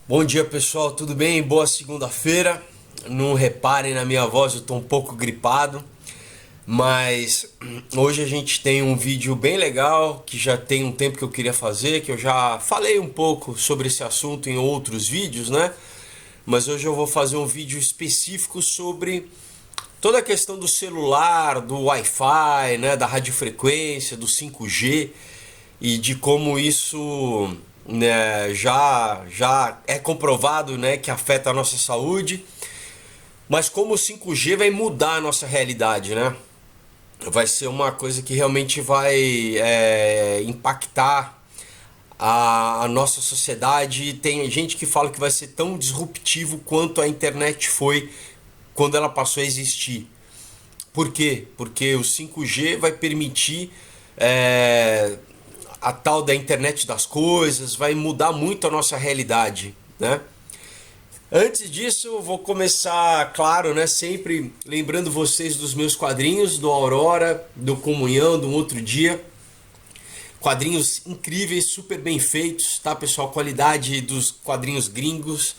Bom dia pessoal, tudo bem? Boa segunda-feira. Não reparem na minha voz, eu tô um pouco gripado, mas hoje a gente tem um vídeo bem legal que já tem um tempo que eu queria fazer, que eu já falei um pouco sobre esse assunto em outros vídeos, né? Mas hoje eu vou fazer um vídeo específico sobre toda a questão do celular, do Wi-Fi, né, da radiofrequência, do 5G e de como isso, né, já é comprovado, né, que afeta a nossa saúde, mas como o 5G vai mudar a nossa realidade, né? Vai ser uma coisa que realmente vai impactar a nossa sociedade. Tem gente que fala que vai ser tão disruptivo quanto a internet foi quando ela passou a existir. Por quê? Porque o 5G vai permitir é, a tal da internet das coisas, vai mudar muito a nossa realidade, né? Antes disso, eu vou começar, claro, né, sempre lembrando vocês dos meus quadrinhos, do Aurora, do Comunhão, do Outro Dia. Quadrinhos incríveis, super bem feitos, tá, pessoal? Qualidade dos quadrinhos gringos,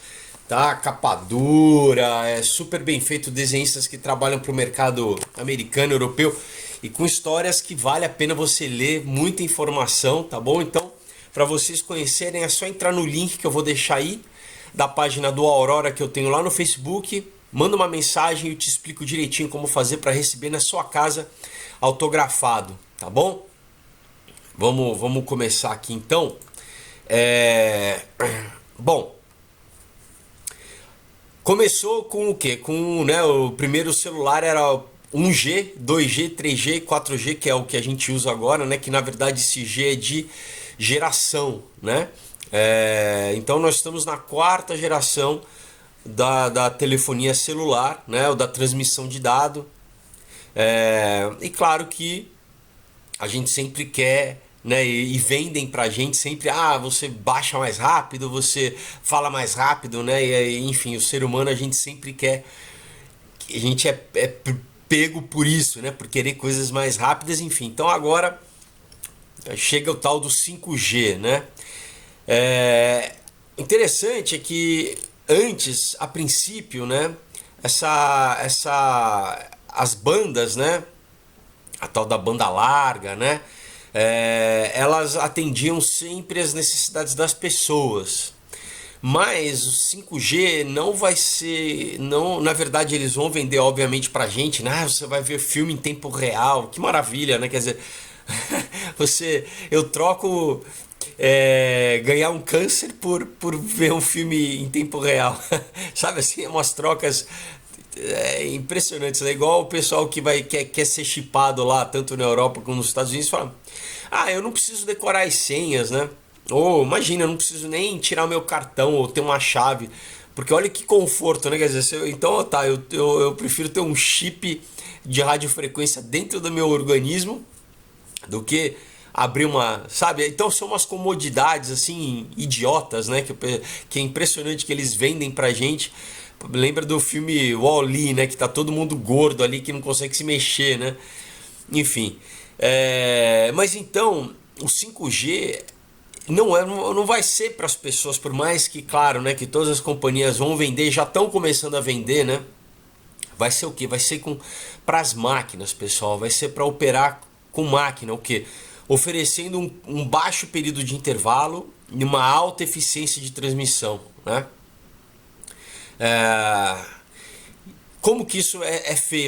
tá? Capa dura, é super bem feito. Desenhistas que trabalham para o mercado americano, europeu e com histórias que vale a pena você ler, muita informação, tá bom? Então, para vocês conhecerem, é só entrar no link que eu vou deixar aí da página do Aurora que eu tenho lá no Facebook. Manda uma mensagem e eu te explico direitinho como fazer para receber na sua casa autografado, tá bom? Vamos começar aqui então. É... Bom, começou com o quê? Com, né, o primeiro celular era 1G, 2G, 3G, 4G, que é o que a gente usa agora, né? Que na verdade esse G é de geração, né? Então nós estamos na quarta geração da telefonia celular, né? Ou da transmissão de dado. E claro que a gente sempre quer, né, e vendem pra gente sempre, você baixa mais rápido, você fala mais rápido, né, enfim, o ser humano a gente sempre quer, a gente é pego por isso, né, por querer coisas mais rápidas, enfim. Então agora chega o tal do 5G, né. Interessante é que antes, a princípio, né, as bandas, né, a tal da banda larga, né? Elas atendiam sempre as necessidades das pessoas. Mas o 5G não vai ser, não, na verdade eles vão vender obviamente pra gente, né? Você vai ver filme em tempo real, que maravilha, né? Quer dizer, eu troco ganhar um câncer por ver um filme em tempo real, sabe assim, umas trocas impressionantes, né? Igual o pessoal que quer ser chipado lá, tanto na Europa como nos Estados Unidos, fala: eu não preciso decorar as senhas, né? Ou imagina, eu não preciso nem tirar o meu cartão ou ter uma chave. Porque olha que conforto, né? Quer dizer, então tá, eu prefiro ter um chip de radiofrequência dentro do meu organismo do que abrir uma, sabe? Então são umas comodidades assim idiotas, né? Que é impressionante que eles vendem pra gente. Lembra do filme Wall-E, né? Que tá todo mundo gordo ali que não consegue se mexer, né? Enfim. Mas então o 5G não vai ser para as pessoas, por mais que, claro, né, que todas as companhias vão vender, já estão começando a vender, né? Vai ser o que? Vai ser para as máquinas, pessoal. Vai ser para operar com máquina, o que? Oferecendo um baixo período de intervalo e uma alta eficiência de transmissão, né? É, Como que isso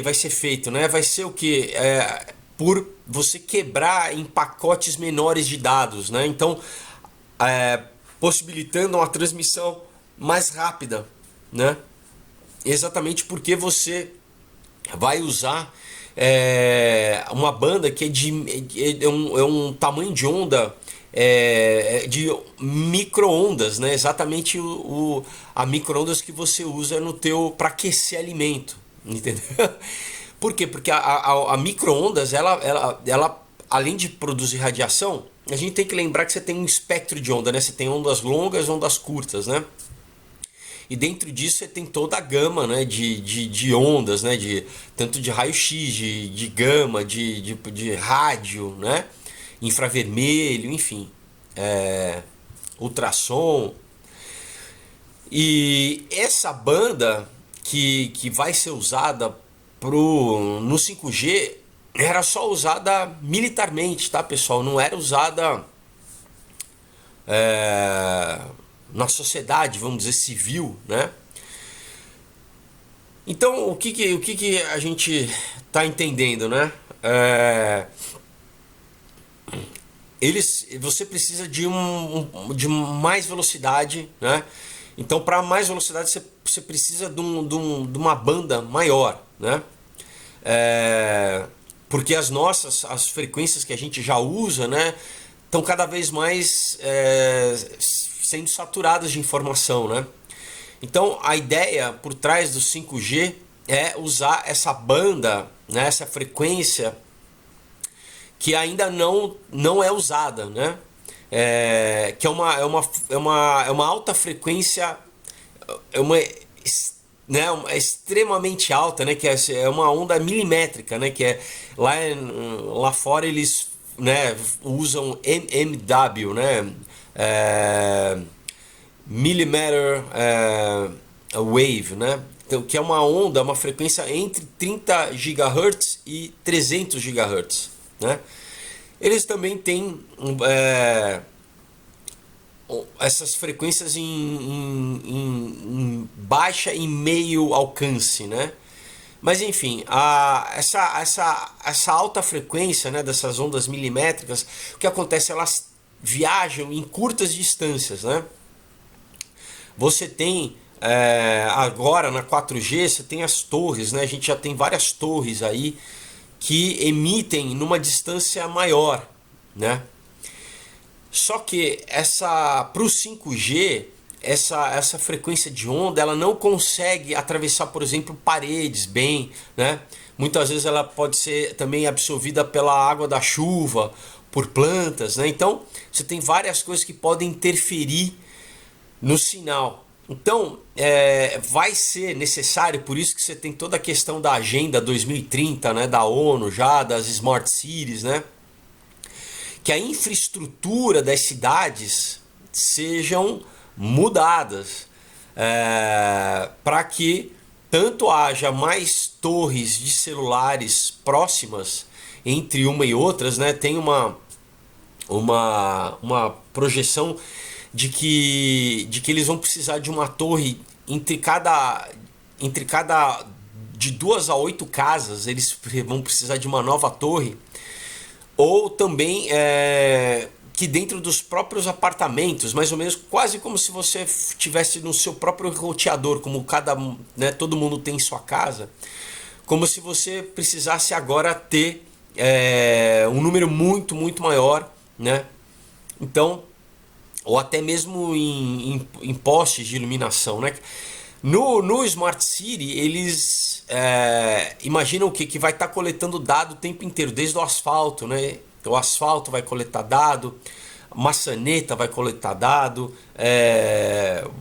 vai ser feito, né? Vai ser o que? Por você quebrar em pacotes menores de dados, né? Então, é, possibilitando uma transmissão mais rápida, né? Exatamente porque você vai usar uma banda que é um tamanho de onda de micro-ondas, né? Exatamente a micro-ondas que você usa no teu para aquecer alimento, entendeu? Por quê? Porque a micro-ondas, ela, além de produzir radiação, a gente tem que lembrar que você tem um espectro de onda, né? Você tem ondas longas, ondas curtas, né? E dentro disso você tem toda a gama, né, de ondas, né, tanto de raio-x, de gama, de rádio, né, infravermelho, enfim, ultrassom. E essa banda que vai ser usada no 5G era só usada militarmente, tá, pessoal? Não era usada é, na sociedade, vamos dizer, civil, né? Então, o que a gente está entendendo, né? Você precisa de mais velocidade, né? Então, para mais velocidade, você precisa de uma banda maior, né? É, porque as frequências que a gente já usa, né, estão cada vez mais sendo saturadas de informação, né? Então, a ideia por trás do 5G é usar essa banda, né, essa frequência que ainda não é usada, né? Que é uma alta frequência, é uma, né, é extremamente alta, né? Que é uma onda milimétrica, né? Que é lá fora eles, né, usam mmW, né? É, millimeter wave, né? Então, que é uma onda, uma frequência entre 30 GHz e 300 GHz, né? Eles também têm essas frequências em baixa e meio alcance, né? Mas enfim, essa alta frequência, né, dessas ondas milimétricas, o que acontece? Elas viajam em curtas distâncias, né? Você tem agora na 4G, você tem as torres, né? A gente já tem várias torres aí que emitem numa distância maior, né? Só que para o 5G, essa frequência de onda ela não consegue atravessar, por exemplo, paredes bem, né? Muitas vezes ela pode ser também absorvida pela água da chuva, por plantas, né? Então você tem várias coisas que podem interferir no sinal. Então, vai ser necessário, por isso que você tem toda a questão da Agenda 2030, né, da ONU já, das Smart Cities, né, que a infraestrutura das cidades sejam mudadas para que tanto haja mais torres de celulares próximas entre uma e outras, né, tem uma projeção de que eles vão precisar de uma torre entre cada de 2 a 8 casas, eles vão precisar de uma nova torre, ou também que dentro dos próprios apartamentos, mais ou menos quase como se você tivesse no seu próprio roteador, como né, todo mundo tem em sua casa, como se você precisasse agora ter um número muito, muito maior, né? Então, ou até mesmo em postes de iluminação, né? No Smart City, eles imaginam que vai estar coletando dado o tempo inteiro, desde o asfalto, né? O asfalto vai coletar dado, a maçaneta vai coletar dado,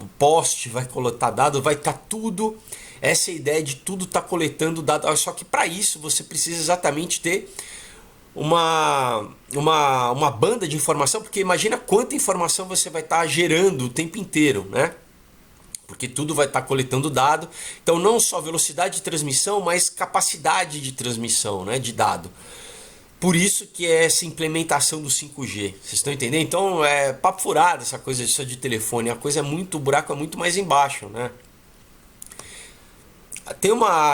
o poste vai coletar dado, vai estar tudo. Essa é a ideia de tudo estar coletando dado. Só que para isso você precisa exatamente ter uma banda de informação, porque imagina quanta informação você vai estar gerando o tempo inteiro, né? Porque tudo vai estar coletando dado. Então não só velocidade de transmissão, mas capacidade de transmissão, né, de dado. Por isso que é essa implementação do 5G. Vocês estão entendendo? Então é papo furado essa coisa de telefone. A coisa o buraco é muito mais embaixo, né?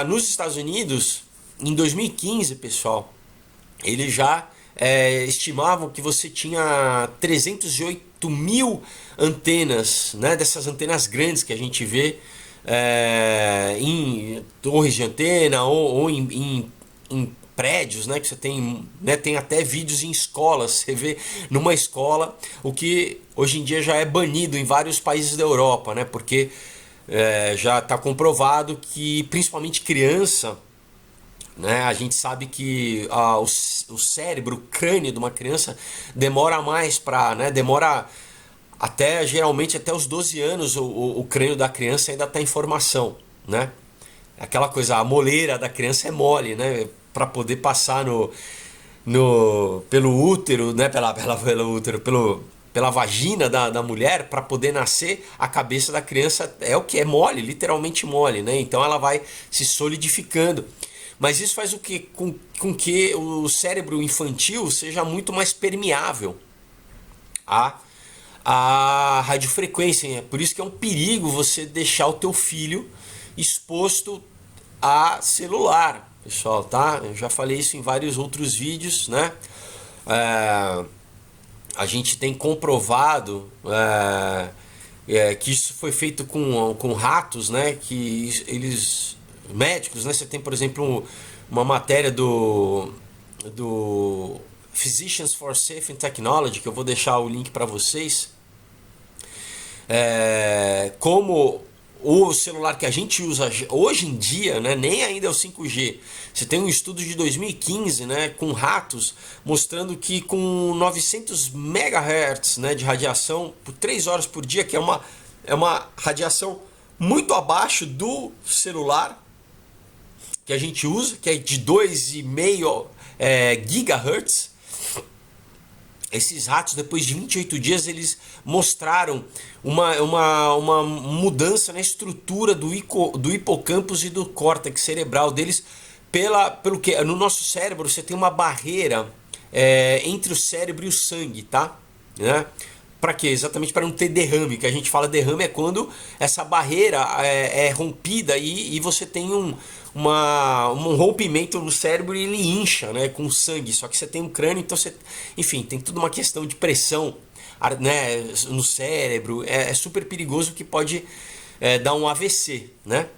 Nos Estados Unidos, em 2015, pessoal, eles já estimavam que você tinha 308 mil antenas, né, dessas antenas grandes que a gente vê em torres de antena ou em prédios, né, que você tem, né, tem até vídeos em escolas, você vê numa escola, o que hoje em dia já é banido em vários países da Europa, né, porque já está comprovado que principalmente criança, né, a gente sabe que o cérebro, o crânio de uma criança demora mais demora geralmente até os 12 anos o crânio da criança ainda está em formação, né? Aquela coisa, a moleira da criança é mole, né? Para poder passar pelo útero, né? Pelo útero, pela vagina da mulher para poder nascer, a cabeça da criança é o que? É mole, literalmente mole, né? Então ela vai se solidificando. Mas isso faz o que? Com que o cérebro infantil seja muito mais permeável a radiofrequência. É por isso que é um perigo você deixar o teu filho exposto a celular, pessoal, tá? Eu já falei isso em vários outros vídeos, né? A gente tem comprovado que isso foi feito com ratos, né? Que eles médicos, né? Você tem, por exemplo, uma matéria do Physicians for Safety and Technology, que eu vou deixar o link para vocês, como o celular que a gente usa hoje em dia, né, nem ainda é o 5G. Você tem um estudo de 2015, né, com ratos, mostrando que com 900 MHz, né, de radiação por 3 horas por dia, que é uma radiação muito abaixo do celular que a gente usa, que é de 2,5 GHz. Esses ratos, depois de 28 dias, eles mostraram uma mudança na estrutura do hipocâmpus e do córtex cerebral deles. Pelo que no nosso cérebro você tem uma barreira entre o cérebro e o sangue, tá? Né? Para quê? Exatamente para não ter derrame. Que a gente fala derrame é quando essa barreira é rompida e você tem um rompimento no cérebro e ele incha, né, com sangue. Só que você tem um crânio, então você, enfim, tem tudo uma questão de pressão, né, no cérebro. É super perigoso, que pode dar um AVC, né?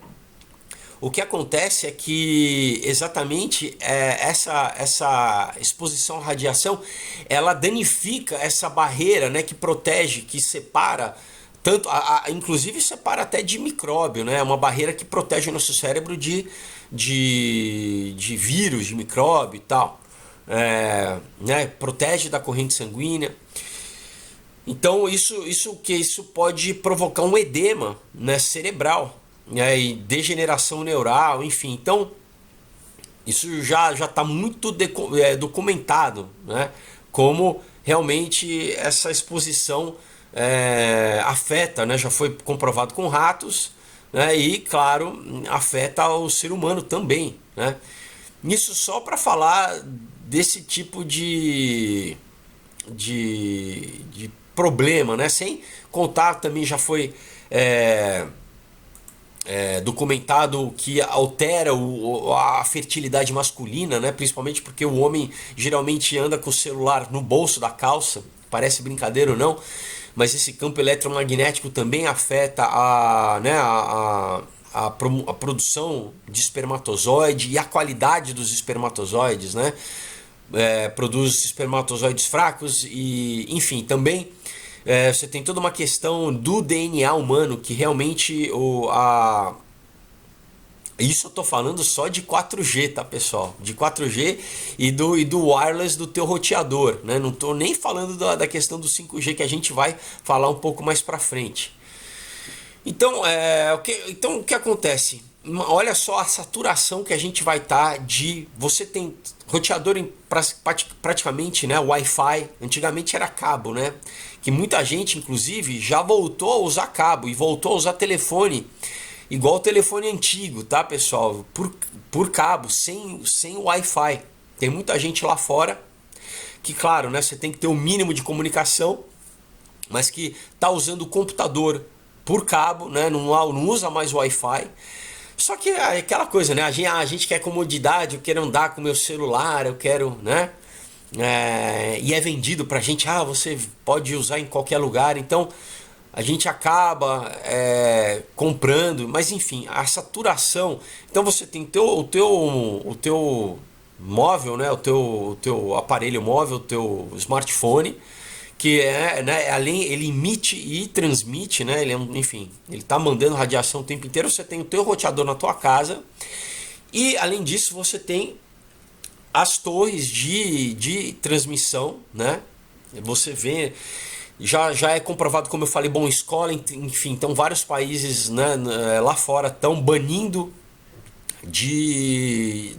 O que acontece é que exatamente essa exposição à radiação, ela danifica essa barreira, né, que protege, que separa tanto, inclusive separa até de micróbio, né? É uma barreira que protege o nosso cérebro de vírus, de micróbio e tal. Né? Protege da corrente sanguínea. Então isso pode provocar um edema, né, cerebral, né, e degeneração neural, enfim. Então isso já está muito documentado, né, como realmente essa exposição afeta, né, já foi comprovado com ratos, né, e claro, afeta o ser humano também, né. Isso só para falar desse tipo de problema, né? Sem contar, também já foi documentado que altera a fertilidade masculina, né? Principalmente porque o homem geralmente anda com o celular no bolso da calça. Parece brincadeira ou não, mas esse campo eletromagnético também afeta a produção de espermatozoide e a qualidade dos espermatozoides, né? Produz espermatozoides fracos e, enfim, também você tem toda uma questão do DNA humano que realmente isso eu tô falando só de 4G, tá, pessoal? De 4G e do wireless do teu roteador, né? Não tô nem falando da questão do 5G, que a gente vai falar um pouco mais pra frente. Então, o que acontece? Olha só a saturação que a gente vai estar de... Você tem roteador praticamente, né, Wi-Fi. Antigamente era cabo, né? Que muita gente, inclusive, já voltou a usar cabo e voltou a usar telefone igual o telefone antigo, tá, pessoal? Por cabo, sem Wi-Fi. Tem muita gente lá fora que, claro, né, você tem que ter o mínimo de comunicação, mas que tá usando o computador por cabo, né? Não usa mais Wi-Fi. Só que é aquela coisa, né? A gente quer comodidade, eu quero andar com meu celular, eu quero, né? E é vendido pra gente, você pode usar em qualquer lugar, então a gente acaba comprando, mas enfim, a saturação. Então você tem o teu móvel, né? O teu aparelho móvel, o teu smartphone, que né, além ele emite e transmite, né, enfim, ele está mandando radiação o tempo inteiro. Você tem o teu roteador na tua casa e, além disso, você tem as torres de transmissão, né? Você vê, já é comprovado, como eu falei, bom, escola, enfim, então vários países, né, lá fora estão banindo de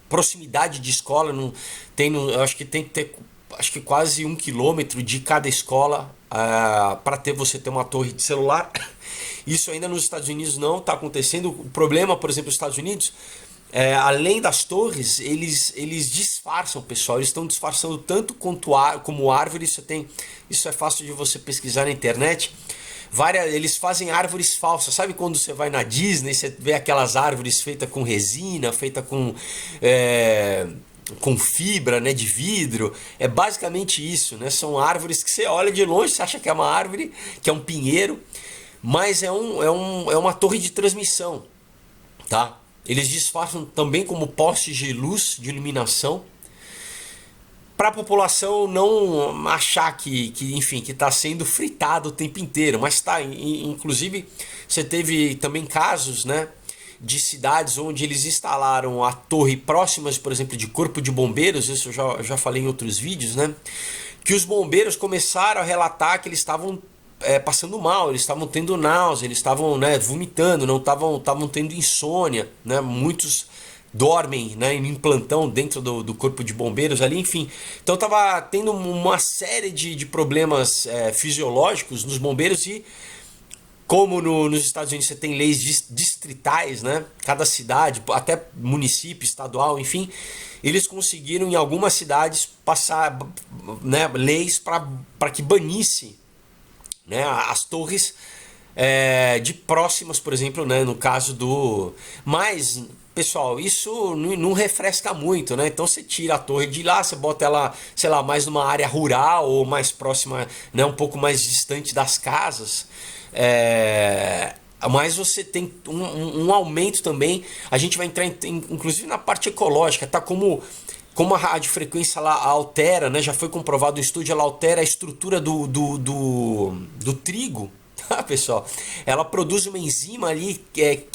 proximidade de escola. Não tem, eu acho que tem que ter acho que quase 1 quilômetro de cada escola para você ter uma torre de celular. Isso ainda nos Estados Unidos não está acontecendo. O problema, por exemplo, nos Estados Unidos, além das torres, eles disfarçam, pessoal. Eles estão disfarçando tanto como árvores. Isso é fácil de você pesquisar na internet. Eles fazem árvores falsas. Sabe quando você vai na Disney, você vê aquelas árvores feitas com resina, feita com fibra, né, de vidro? É basicamente isso, né? São árvores que você olha de longe, você acha que é uma árvore, que é um pinheiro, mas é uma torre de transmissão, tá? Eles disfarçam também como postes de luz, de iluminação, para a população não achar enfim, que está sendo fritado o tempo inteiro. Mas tá, inclusive você teve também casos, né, de cidades onde eles instalaram a torre próximas, por exemplo, de corpo de bombeiros. Isso eu já falei em outros vídeos, né, que os bombeiros começaram a relatar que eles estavam passando mal, eles estavam tendo náusea, eles estavam, né, vomitando, não estavam tendo insônia, né, muitos dormem, né, em plantão dentro do corpo de bombeiros ali, enfim. Então estava tendo uma série de problemas fisiológicos nos bombeiros. E como nos Estados Unidos você tem leis distritais, né, cada cidade, até município, estadual, enfim, eles conseguiram em algumas cidades passar, né, leis para que banisse, né, as torres de próximas, por exemplo, né, no caso do... Mas, pessoal, isso não refresca muito, né? Então você tira a torre de lá, você bota ela, sei lá, mais numa área rural ou mais próxima, né, um pouco mais distante das casas. Mas você tem um aumento também. A gente vai entrar inclusive na parte ecológica, tá? Como a radiofrequência ela altera, né? Já foi comprovado no estúdio, ela altera a estrutura do trigo, tá, pessoal? Ela produz uma enzima ali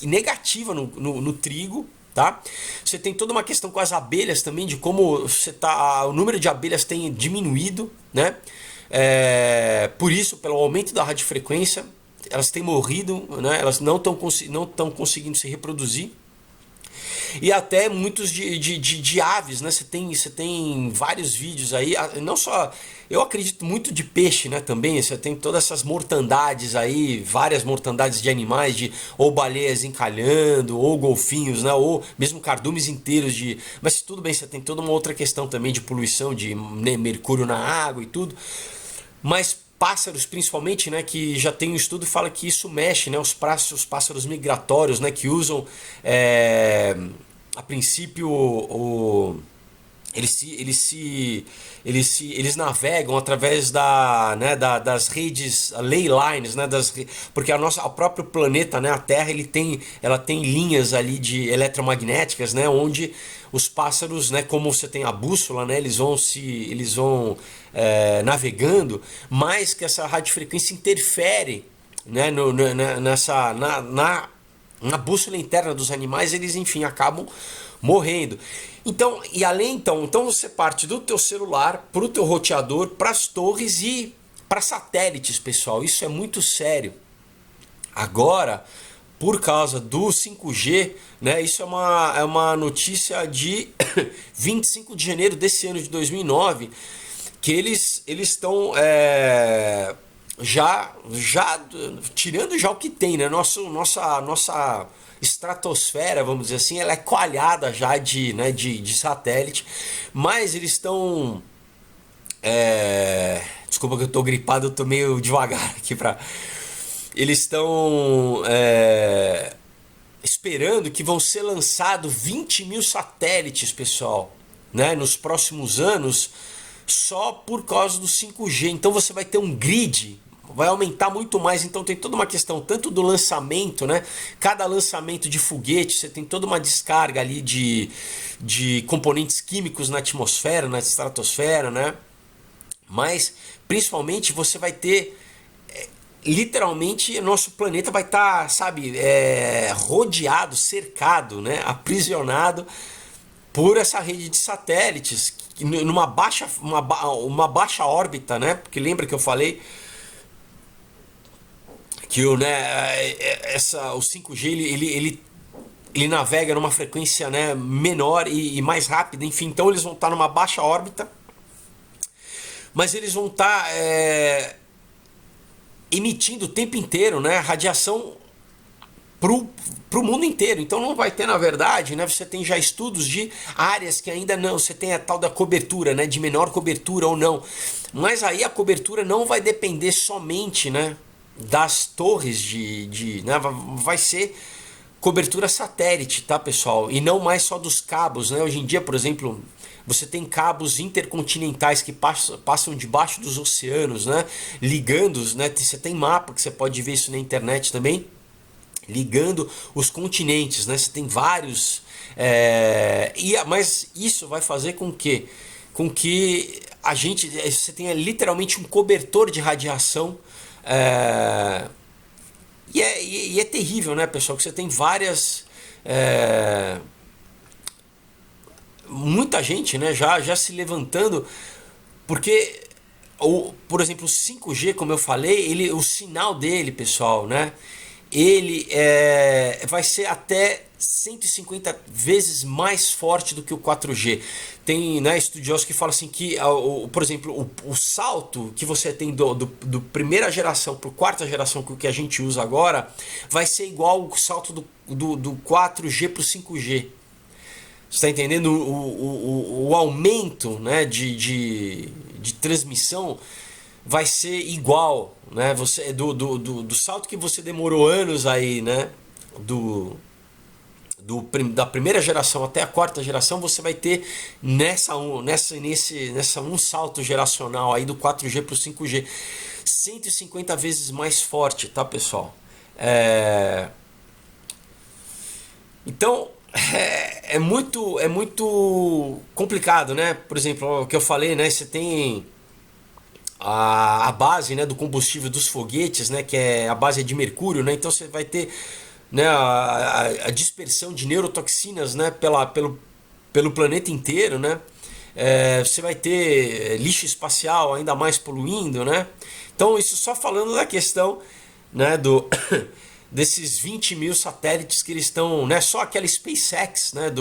negativa no trigo, tá? Você tem toda uma questão com as abelhas também, de como o número de abelhas tem diminuído, né? Por isso, pelo aumento da radiofrequência, elas têm morrido, né? Elas não estão conseguindo se reproduzir. E até muitos de aves, né? Você tem vários vídeos aí, não só... Eu acredito muito de peixe, né, também. Você tem todas essas mortandades aí, várias mortandades de animais, ou baleias encalhando, ou golfinhos, né, ou mesmo cardumes inteiros de... Mas tudo bem, você tem toda uma outra questão também de poluição, de, né, mercúrio na água e tudo. Mas pássaros, principalmente, né, que já tem um estudo que fala que isso mexe, né, os pássaros migratórios, né, que usam a princípio eles navegam através das redes ley lines, né, porque o próprio planeta, né, a Terra, ela tem linhas ali eletromagnéticas, né, onde os pássaros, né, como você tem a bússola, né, eles vão navegando, mas que essa radiofrequência interfere, né, na bússola interna dos animais. Eles, enfim, acabam morrendo. Então você parte do teu celular para o teu roteador, para as torres e para satélites, pessoal. Isso é muito sério. Agora, por causa do 5G, né, isso é uma notícia de 25 de janeiro desse ano de 2009, que eles estão já tirando já o que tem, né? Nossa estratosfera, vamos dizer assim, ela é coalhada já de satélite, mas eles estão... Desculpa que eu tô gripado, eu tô meio devagar aqui para... Eles estão esperando que vão ser lançados 20 mil satélites, pessoal, né, nos próximos anos, só por causa do 5G. Então você vai ter um grid, vai aumentar muito mais. Então tem toda uma questão tanto do lançamento, né? Cada lançamento de foguete, você tem toda uma descarga ali de componentes químicos na atmosfera, na estratosfera, né? Mas principalmente você vai ter... literalmente nosso planeta vai estar, sabe, rodeado, cercado, né? Aprisionado por essa rede de satélites numa uma baixa órbita, né? Porque lembra que eu falei que o 5G ele navega numa frequência, né, menor e mais rápida, enfim. Então eles vão estar numa baixa órbita mas eles vão estar emitindo o tempo inteiro, né, radiação pro mundo inteiro. Então não vai ter, na verdade, né, você tem já estudos de áreas que ainda não, você tem a tal da cobertura, né, de menor cobertura ou não. Mas aí a cobertura não vai depender somente, né, das torres né, vai ser cobertura satélite, tá, pessoal? E não mais só dos cabos, né? Hoje em dia, por exemplo, você tem cabos intercontinentais que passam debaixo dos oceanos, né? Ligando, né? Você tem mapa que você pode ver isso na internet também, ligando os continentes, né? Você tem vários, mas isso vai fazer com que você tenha literalmente um cobertor de radiação. E é terrível, né, pessoal? Que você tem várias. Muita gente, né, já se levantando, porque, por exemplo, o 5G, como eu falei, o sinal dele, pessoal, né? Ele vai ser até 150 vezes mais forte do que o 4G. Tem, né, estudiosos que falam assim que, por exemplo, o salto que você tem do primeira geração para a quarta geração, que a gente usa agora, vai ser igual o salto do 4G para o 5G. Você está entendendo? O aumento, né, de transmissão vai ser igual, né? Você do salto que você demorou anos aí, né? Da primeira geração até a quarta geração, você vai ter nessa um salto geracional aí do 4G para o 5G 150 vezes mais forte, tá, pessoal? Então é muito complicado, né? Por exemplo, o que eu falei, né? Você tem a base, né, do combustível dos foguetes, né, que é a base de mercúrio, né? Então você vai ter, né, a dispersão de neurotoxinas, né, pelo planeta inteiro, né? Você vai ter lixo espacial ainda mais poluindo, né? Então isso só falando da questão, né, desses 20 mil satélites que eles estão, né? Só aquela SpaceX, né,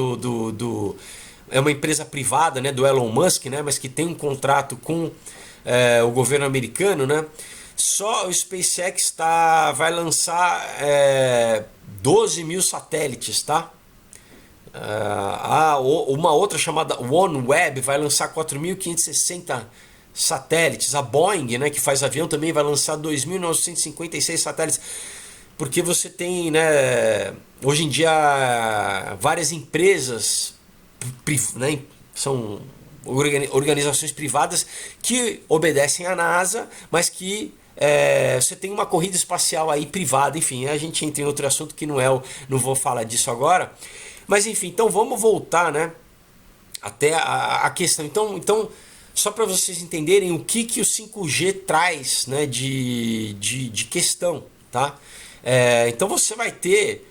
é uma empresa privada, né, do Elon Musk, né, mas que tem um contrato com o governo americano, né? Só o SpaceX vai lançar 12 mil satélites, tá? Uma outra chamada OneWeb vai lançar 4.560 satélites. A Boeing, né, que faz avião, também vai lançar 2.956 satélites. Porque você tem, né, hoje em dia várias empresas, né, são organizações privadas que obedecem à NASA, mas que você tem uma corrida espacial aí privada. Enfim, a gente entra em outro assunto que não vou falar disso agora. Mas enfim, então vamos voltar, né, até a questão. Então só para vocês entenderem o que o 5G traz, né, de questão, tá? Então você vai ter,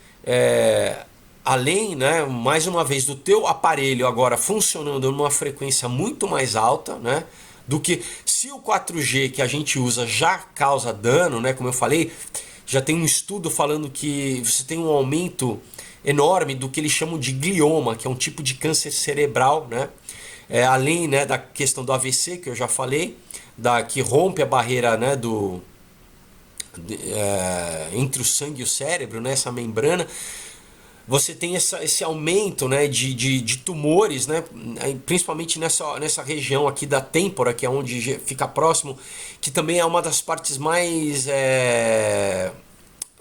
além, né, mais uma vez, do teu aparelho agora funcionando numa frequência muito mais alta, né, do que se o 4G que a gente usa já causa dano, né, como eu falei, já tem um estudo falando que você tem um aumento enorme do que eles chamam de glioma, que é um tipo de câncer cerebral, né, além, né, da questão do AVC que eu já falei, que rompe a barreira, né, entre o sangue e o cérebro, né, essa membrana. Você tem esse aumento, né, de tumores, né, principalmente nessa região aqui da têmpora, que é onde fica próximo, que também é uma das partes mais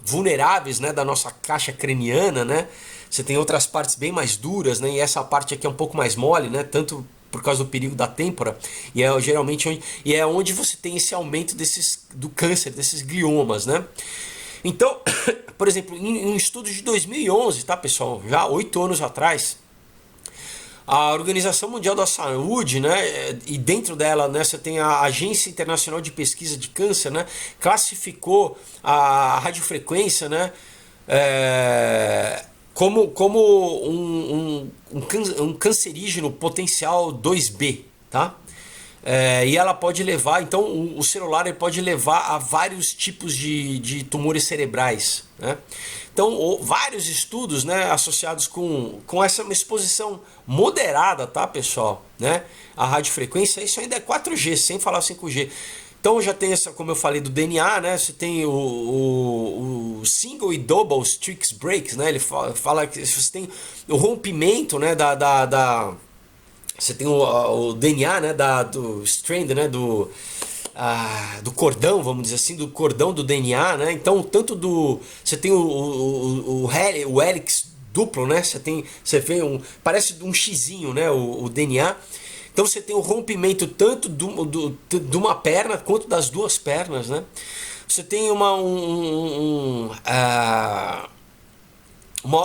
vulneráveis, né, da nossa caixa craniana, né? Você tem outras partes bem mais duras, né, e essa parte aqui é um pouco mais mole, né, tanto por causa do perigo da têmpora, e geralmente onde você tem esse aumento do câncer, desses gliomas, né? Então, por exemplo, em um estudo de 2011, tá, pessoal, já 8 anos atrás, a Organização Mundial da Saúde, né, e dentro dela, né, você tem a Agência Internacional de Pesquisa de Câncer, né, classificou a radiofrequência, né, como um cancerígeno potencial 2B, tá? E ela pode levar, então o celular ele pode levar a vários tipos de tumores cerebrais, né? Então vários estudos, né, associados com essa exposição moderada, tá, pessoal, né? A radiofrequência, isso ainda é 4G, sem falar 5G. Então já tem essa, como eu falei, do DNA, né? Você tem o single e double strix breaks, né? Ele fala que você tem o rompimento, né, você tem o DNA, né, do strand, né, do cordão, vamos dizer assim, do cordão do DNA, né? Então, você tem o hélix duplo, né? Você vê parece um xizinho, né, o DNA. Então você tem o rompimento tanto de uma perna quanto das duas pernas, né? Você tem uma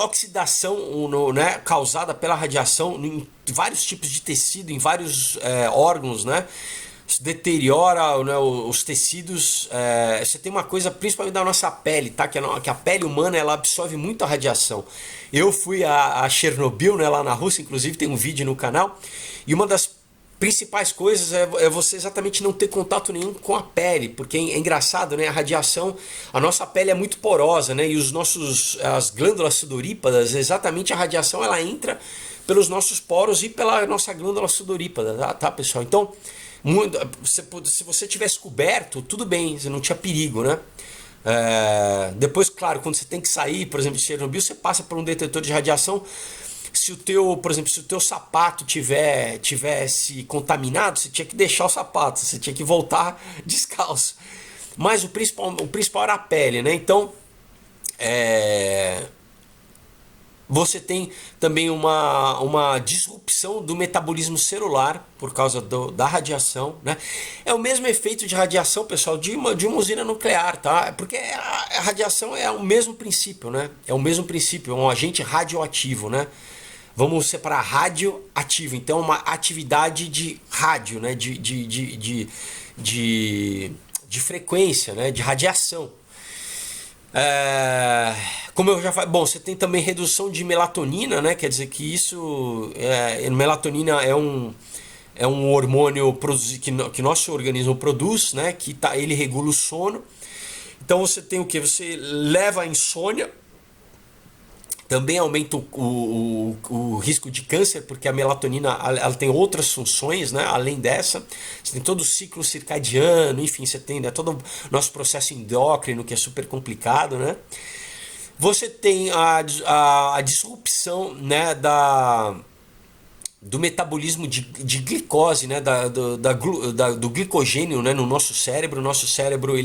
oxidação, né, causada pela radiação em vários tipos de tecido, em vários órgãos, né? Isso deteriora, né, os tecidos. Você tem uma coisa principalmente da nossa pele, tá? Que a pele humana ela absorve muita radiação. Eu fui a Chernobyl, né, lá na Rússia, inclusive tem um vídeo no canal, e uma das principais coisas é você exatamente não ter contato nenhum com a pele, porque é engraçado, né? A radiação, a nossa pele é muito porosa, né? E as glândulas sudorípadas, exatamente a radiação ela entra pelos nossos poros e pela nossa glândula sudorípada, tá, pessoal? Então, se você tivesse coberto, tudo bem, você não tinha perigo, né? Depois, claro, quando você tem que sair, por exemplo, de Chernobyl, você passa por um detetor de radiação. Por exemplo, se o teu sapato tivesse contaminado, você tinha que deixar o sapato, você tinha que voltar descalço. Mas o principal era a pele, né? Então, você tem também uma disrupção do metabolismo celular por causa da radiação, né? É o mesmo efeito de radiação, pessoal, de uma usina nuclear, tá? Porque a radiação é o mesmo princípio, né? É o mesmo princípio, é um agente radioativo, né? Vamos separar radioativo, então uma atividade de rádio, né? de frequência, né? De radiação. Como eu já falei, bom, você tem também redução de melatonina, né? Quer dizer que melatonina é um hormônio que nosso organismo produz, né? Ele regula o sono. Então você tem o que? Você leva a insônia. Também aumenta o risco de câncer, porque a melatonina ela tem outras funções, né, além dessa. Você tem todo o ciclo circadiano, enfim, você tem, né, todo o nosso processo endócrino, que é super complicado, né? Você tem a disrupção, né, do metabolismo de glicose, né, do glicogênio, né, no nosso cérebro. O nosso cérebro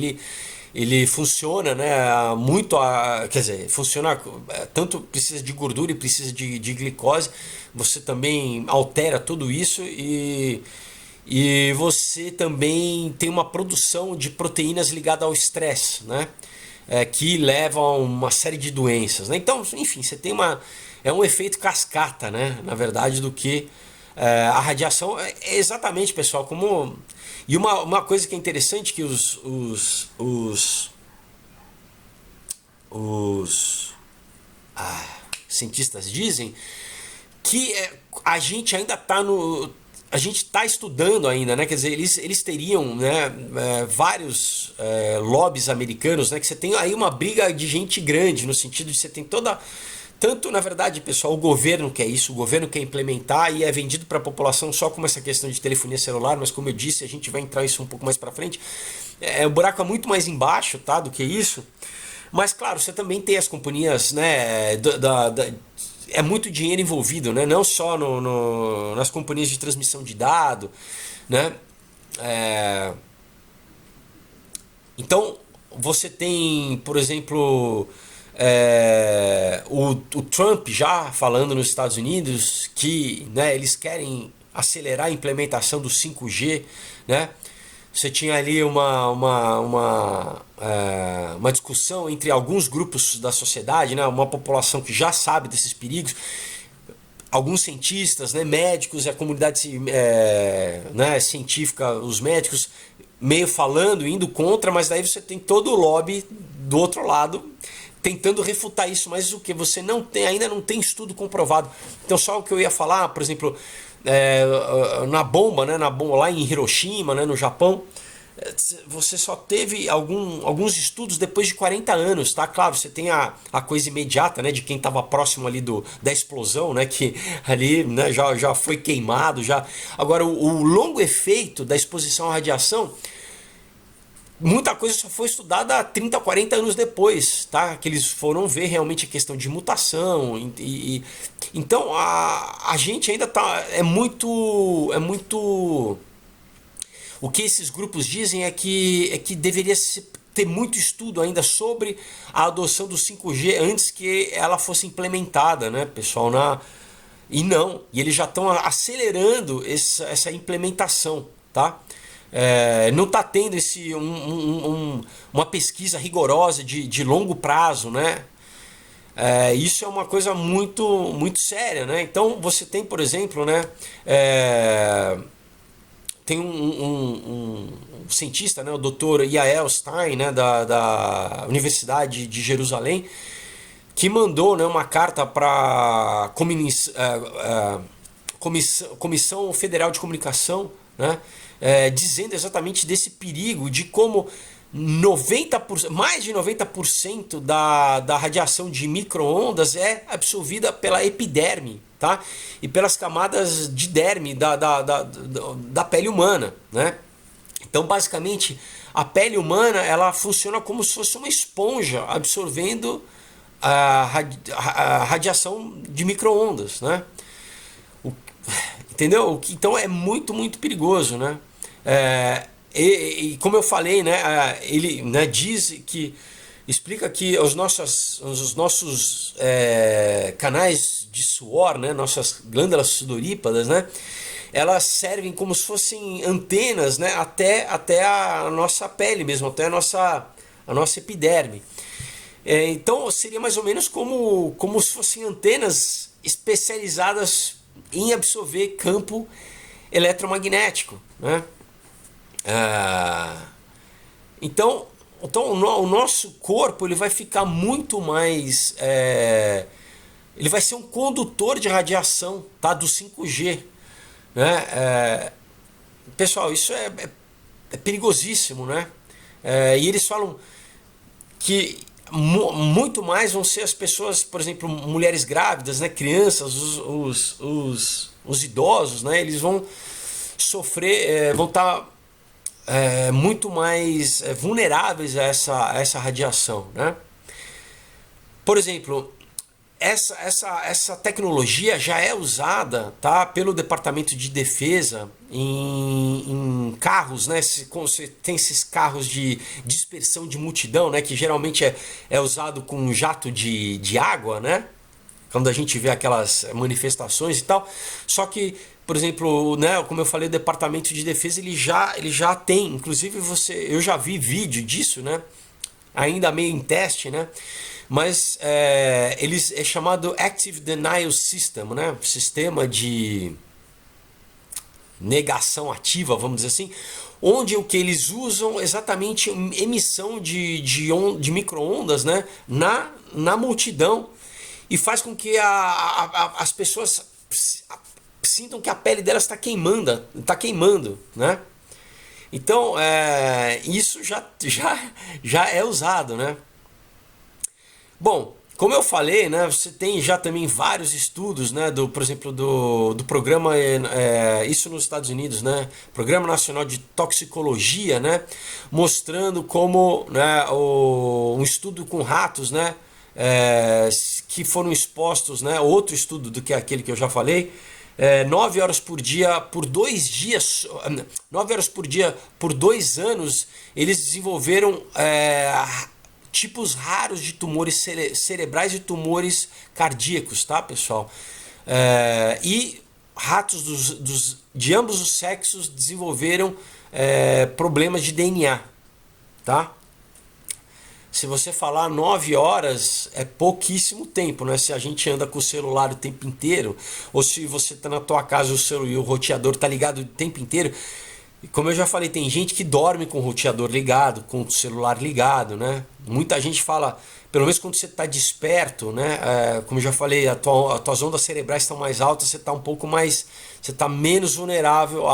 ele funciona, né, quer dizer, funciona, tanto precisa de gordura e precisa de glicose. Você também altera tudo isso e você também tem uma produção de proteínas ligada ao estresse, né, que leva a uma série de doenças, né? Então, enfim, você tem um efeito cascata, né, na verdade, do que a radiação. É exatamente, pessoal, como... E uma coisa que é interessante que os cientistas dizem que a gente ainda está a gente está estudando ainda, né? Quer dizer, eles teriam, né, vários lobbies americanos, né? Que você tem aí uma briga de gente grande, no sentido de você tem tanto, na verdade, pessoal, o governo quer isso, o governo quer implementar e é vendido para a população só como essa questão de telefonia celular, mas como eu disse, a gente vai entrar isso um pouco mais para frente. O buraco é muito mais embaixo, tá, do que isso. Mas, claro, você também tem as companhias, né, é muito dinheiro envolvido, né, não só nas companhias de transmissão de dados, né. Então, você tem, por exemplo... o Trump já falando nos Estados Unidos que, né, eles querem acelerar a implementação do 5G, né? Você tinha ali uma discussão entre alguns grupos da sociedade, né? Uma população que já sabe desses perigos, alguns cientistas, né, médicos, a comunidade né, científica, os médicos meio falando, indo contra, mas daí você tem todo o lobby do outro lado tentando refutar isso, mas o que você ainda não tem estudo comprovado. Então só o que eu ia falar, por exemplo, na bomba, né, lá em Hiroshima, né, no Japão, você só teve alguns estudos depois de 40 anos, tá? Claro, você tem a coisa imediata, né, de quem estava próximo ali da explosão, né, que ali, né, já foi queimado, já. Agora, o longo efeito da exposição à radiação, muita coisa só foi estudada há 30, 40 anos depois, tá? Que eles foram ver realmente a questão de mutação. Então, a gente ainda tá. É muito. O que esses grupos dizem é que deveria ter muito estudo ainda sobre a adoção do 5G antes que ela fosse implementada, né, pessoal? E não. E eles já estão acelerando essa implementação, tá? Não está tendo uma pesquisa rigorosa de longo prazo, né? Isso é uma coisa muito séria, né? Então você tem, por exemplo, né? Tem um cientista, né? O Dr. Yael Stein, né? Da Universidade de Jerusalém, que mandou, né, uma carta para a Comissão Federal de Comunicação, né? Dizendo exatamente desse perigo, de como 90%, mais de 90% da radiação de micro-ondas é absorvida pela epiderme, tá? E pelas camadas de derme da pele humana, né? Então, basicamente, a pele humana ela funciona como se fosse uma esponja absorvendo a radiação de micro-ondas, né? Entendeu? Então é muito perigoso, né? E como eu falei, né, ele, né, explica que os nossos canais de suor, né, nossas glândulas sudorípadas, né, elas servem como se fossem antenas, né, até a nossa pele mesmo, até a nossa epiderme. Então seria mais ou menos como se fossem antenas especializadas em absorver campo eletromagnético, né? Então o nosso corpo ele vai ficar muito mais, ele vai ser um condutor de radiação, tá, do 5G, né? Pessoal, isso é perigosíssimo, né? E eles falam que muito mais vão ser as pessoas, por exemplo, mulheres grávidas, né, crianças, os idosos, né, eles vão sofrer, vão estar muito mais vulneráveis a essa radiação, né? Por exemplo, essa tecnologia já é usada, tá, pelo Departamento de Defesa em carros, né? Você tem esses carros de dispersão de multidão, né? Que geralmente é usado com jato de água, né? Quando a gente vê aquelas manifestações e tal. Só que, por exemplo, né, como eu falei, o Departamento de Defesa ele já tem, inclusive eu já vi vídeo disso, né? Ainda meio em teste, né? Mas é chamado Active Denial System, né? Sistema de negação ativa, vamos dizer assim, onde o que eles usam exatamente emissão de micro-ondas, né? na multidão, e faz com que as pessoas sintam que a pele delas está queimando, né? Então isso já é usado, né? Bom, como eu falei, né, você tem já também vários estudos, né, por exemplo, do programa, isso nos Estados Unidos, né, Programa Nacional de Toxicologia, né, mostrando como, né, um estudo com ratos, né, que foram expostos, né, outro estudo do que aquele que eu já falei, 9 horas por dia, por 2 dias, 9 horas por dia, por 2 anos, eles desenvolveram tipos raros de tumores cerebrais e tumores cardíacos, tá, pessoal? E ratos de ambos os sexos desenvolveram problemas de DNA, tá? Se você falar 9 horas, é pouquíssimo tempo, né? Se a gente anda com o celular o tempo inteiro, ou se você está na tua casa e o roteador está ligado o tempo inteiro, E como eu já falei, tem gente que dorme com o roteador ligado, com o celular ligado, né? Muita gente fala, pelo menos quando você está desperto, né? Como eu já falei, as tuas ondas cerebrais estão mais altas, você está um pouco mais, você está menos vulnerável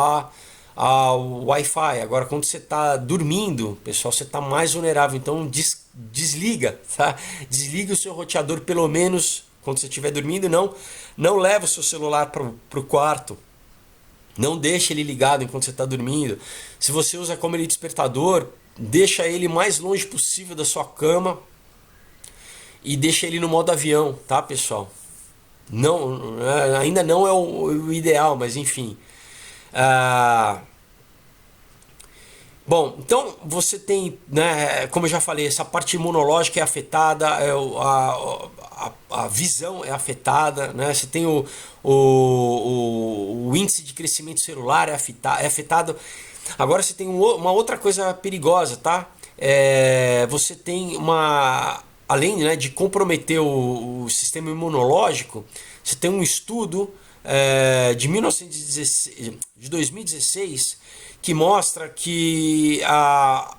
ao Wi-Fi. Agora, quando você está dormindo, pessoal, você está mais vulnerável. Então, desliga, tá? Desliga o seu roteador pelo menos quando você estiver dormindo. Não leva o seu celular para o quarto. Não deixa ele ligado enquanto você está dormindo. Se você usa como ele despertador, deixa ele mais longe possível da sua cama e deixa ele no modo avião, tá, pessoal? Não, ainda não é o ideal, mas enfim. Bom, então você tem, né, como eu já falei, essa parte imunológica é afetada, a visão é afetada, né? Você tem o índice de crescimento celular é afetado. Agora você tem uma outra coisa perigosa, tá? Você tem além, né, de comprometer o sistema imunológico, você tem um estudo de 2016 que mostra que a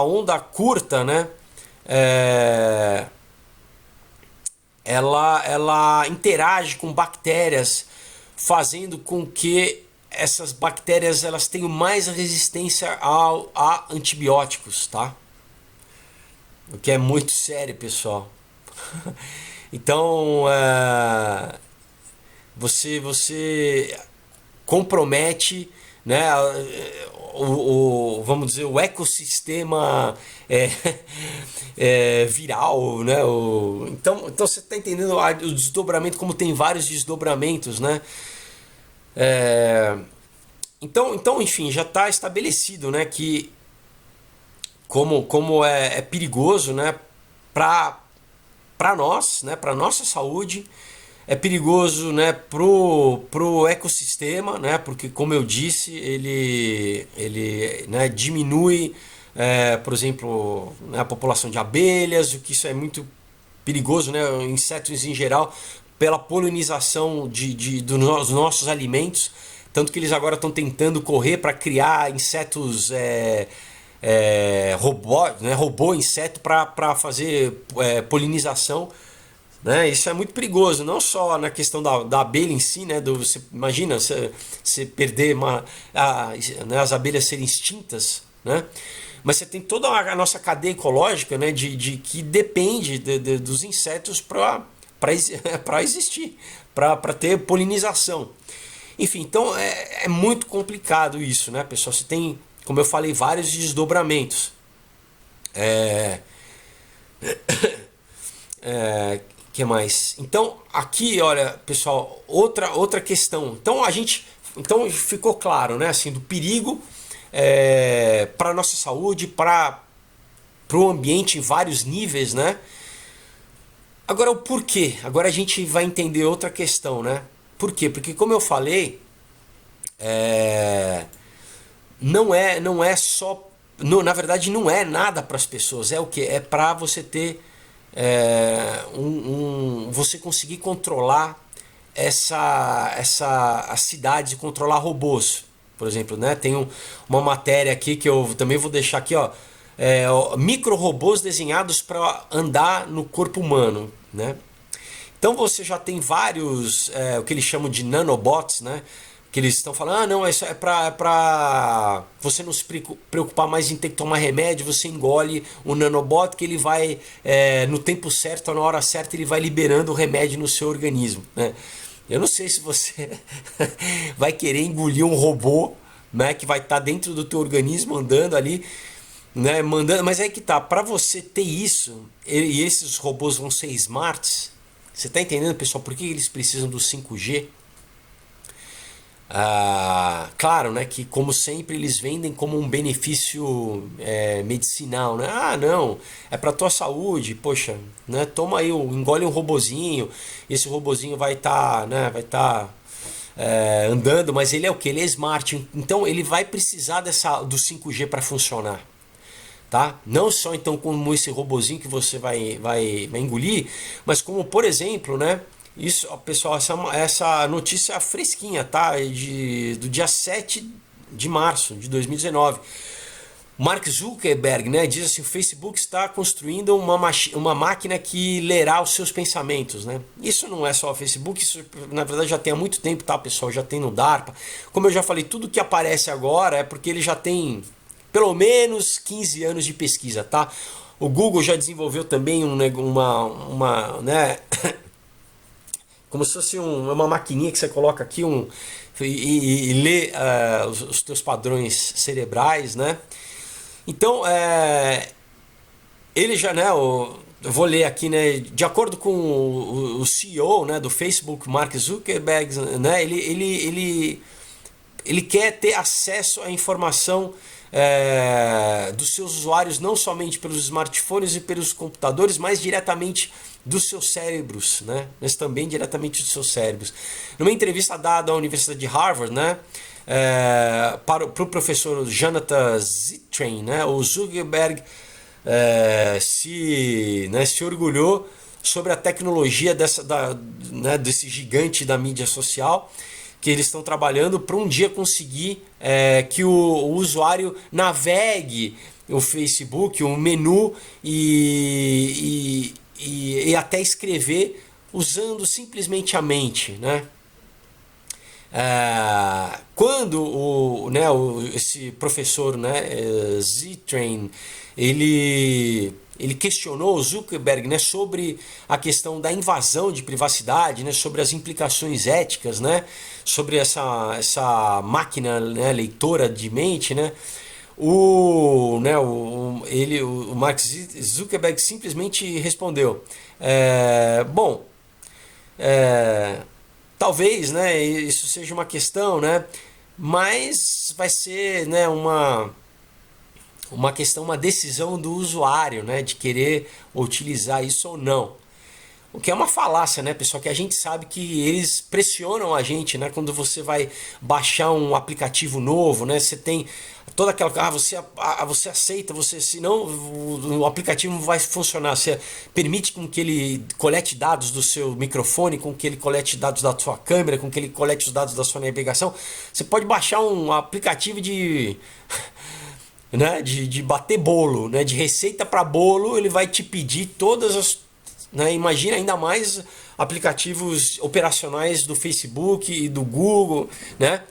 onda curta, né, ela interage com bactérias, fazendo com que essas bactérias elas tenham mais resistência a antibióticos, tá? O que é muito sério, pessoal. Então, você compromete, né, vamos dizer, o ecossistema viral, né? Então você está entendendo o desdobramento, como tem vários desdobramentos, né? Então, enfim, já está estabelecido, né, que como é perigoso, né, para nós, né, para nossa saúde. É perigoso, né, pro ecossistema, né, porque, como eu disse, ele né, diminui, por exemplo, né, a população de abelhas, o que isso é muito perigoso, né, insetos em geral, pela polinização dos nossos alimentos, tanto que eles agora estão tentando correr para criar insetos robô inseto para fazer polinização. Né? Isso é muito perigoso, não só na questão da abelha em si, né? Você imagina você perder né, as abelhas serem extintas, né? Mas você tem toda a nossa cadeia ecológica, né, de que depende dos insetos para existir, para ter polinização. Enfim, então é muito complicado isso, né, pessoal? Você tem, como eu falei, vários desdobramentos. Que mais? Então, aqui, olha, pessoal, outra questão. Então ficou claro, né, assim, do perigo para a nossa saúde, para o ambiente em vários níveis, né? Agora, o porquê? Agora a gente vai entender outra questão, né? Por quê? Porque, como eu falei, não é só... na verdade, não é nada para as pessoas. É o quê? É para você ter... você conseguir controlar as cidades e controlar robôs, por exemplo, né? Tem uma matéria aqui que eu também vou deixar aqui, ó, micro robôs desenhados para andar no corpo humano, né? Então você já tem vários, o que eles chamam de nanobots, né? Que eles estão falando, não, isso é pra você não se preocupar mais em ter que tomar remédio, você engole o nanobot que ele vai, no tempo certo, na hora certa, ele vai liberando o remédio no seu organismo, né? Eu não sei se você vai querer engolir um robô, né, que vai estar dentro do teu organismo, andando ali, né, mandando, mas é que tá, para você ter isso, e esses robôs vão ser smarts, você tá entendendo, pessoal, por que eles precisam do 5G? Claro, né, que como sempre eles vendem como um benefício medicinal, né? Ah, não, é para tua saúde, poxa, né? Toma aí, engole um robozinho, esse robozinho vai estar, né, andando, mas ele é o que? Ele é smart, então ele vai precisar do 5G para funcionar. Tá? Não só então como esse robozinho que você vai engolir, mas como, por exemplo, né? Isso, pessoal, essa notícia fresquinha, tá? Do dia 7 de março de 2019. Mark Zuckerberg, né, diz assim: o Facebook está construindo uma máquina que lerá os seus pensamentos, né? Isso não é só o Facebook, isso na verdade já tem há muito tempo, tá, pessoal? Já tem no DARPA. Como eu já falei, tudo que aparece agora é porque ele já tem pelo menos 15 anos de pesquisa, tá? O Google já desenvolveu também né, como se fosse uma maquininha que você coloca aqui e lê os teus padrões cerebrais, né? Então, ele já, né, eu vou ler aqui, né, de acordo com o CEO, né, do Facebook, Mark Zuckerberg, né, ele quer ter acesso à informação dos seus usuários, não somente pelos smartphones e pelos computadores, mas diretamente dos seus cérebros, né, mas também diretamente dos seus cérebros. Numa entrevista dada à Universidade de Harvard, né, para o professor Jonathan Zittrain, né, o Zuckerberg se orgulhou sobre a tecnologia desse gigante da mídia social, que eles estão trabalhando para um dia conseguir que o usuário navegue o Facebook, o menu e até escrever usando simplesmente a mente, né? Quando esse professor, né, Zittrain, ele questionou o Zuckerberg, né, sobre a questão da invasão de privacidade, né, sobre as implicações éticas, né, sobre essa máquina, né, leitora de mente, né, o Mark Zuckerberg simplesmente respondeu: bom, talvez, né, isso seja uma questão, né, mas vai ser, né, uma questão, uma decisão do usuário, né, de querer utilizar isso ou não. O que é uma falácia, né, pessoal? Que a gente sabe que eles pressionam a gente, né? Quando você vai baixar um aplicativo novo, né? Você tem toda aquela... você aceita, senão o aplicativo não vai funcionar. Você permite com que ele colete dados do seu microfone, com que ele colete dados da sua câmera, com que ele colete os dados da sua navegação. Você pode baixar um aplicativo né, de bater bolo, né, de receita para bolo. Ele vai te pedir todas as... Né, imagina ainda mais aplicativos operacionais do Facebook e do Google, né?